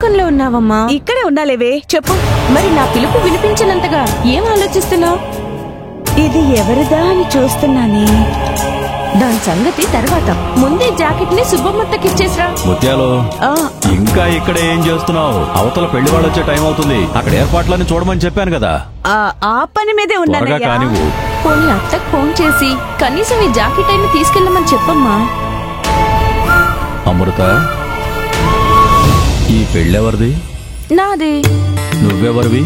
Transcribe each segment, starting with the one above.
లోకంలో ఉన్నావమ్మా. ఇక్కడే ఉన్నాలేవే, చెప్పు. మరి నా పిలుపు వినిపించినంతగా ఏం ఆలోచిస్తున్నావు? ఇది ఎవరిదా అని చూస్తున్నానే. దాని సంగతి తర్వాత. ముందే జాకెట్ ని సుబ్బమ్మత్తకిచ్చేసరా. ముత్యాలు, ఇంకా ఇక్కడ ఏం చేస్తున్నావు? అవతల పెళ్లి వాళ్ళు వచ్చే టైం అవుతుంది. అక్కడ ఏర్పాట్లన్నీ చూడమని చెప్పాను కదా. ఆ పని మీదే ఉన్నానయ్యా. పోనీ అత్తకు ఫోన్ చేసి కనీసం ఈ జాకెట్ అయినా తీసుకెళ్ళమని చెప్పమ్మా. అమృత, ఈ పెళ్ళెవరిది? నాదే. నువ్వెవరివి?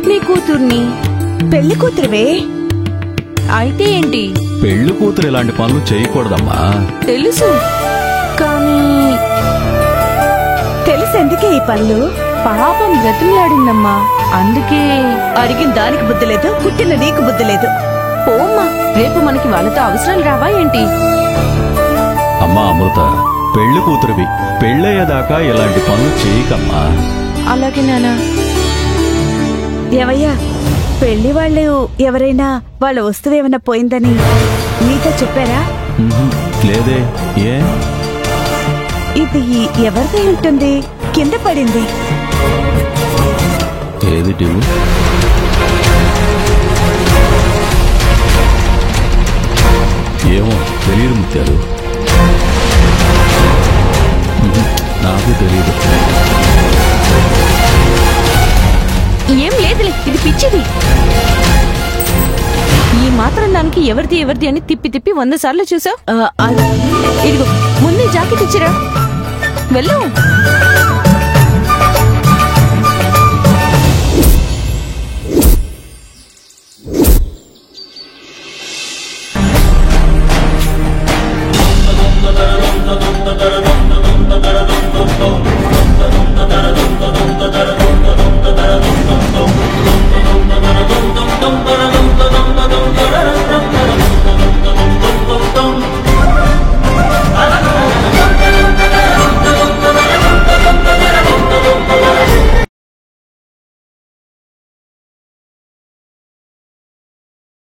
నీ కూతుర్ని. పెళ్లి కూతురువే. అయితే ఏంటి? పెళ్లి కూతురు ఇలాంటి పనులు చేయకూడదమ్మా. తెలుసు, కానీ తెలుసెందుకే ఈ పనులు? పాపం బ్రతిమలాడిందమ్మా, అందుకే. అడిగిన దానికి బుద్ధి లేదు, పుట్టిన నీకు బుద్ధి లేదు. పోమ్మా, రేపు మనకి వాళ్ళతో అవసరాలు రావా ఏంటి? అమ్మా అమృత, పెళ్లి కూతురువి. పెళ్ళయ్యేదాకా ఇలాంటి పనులు చేయకమ్మా. అలాగే నానా. ఏవయ్యా, పెళ్లి వాళ్ళు ఎవరైనా వాళ్ళ వస్తువు ఏమైనా పోయిందని నీతో చెప్పారా? లేదే. ఏ? ఇది ఎవరిదై ఉంటుంది? కింద పడింది. ఏది? ఏమో తెలియదు ముత్యాలు, నాకు తెలియదు. ఏం లేదులే, ఇది పిచ్చిది. ఈ మాత్రం దానికి ఎవరిది అని తిప్పి 100 సార్లు చూసావు. ఇదిగో ముందే జాకెట్ ఇచ్చిరా. వెళ్ళు.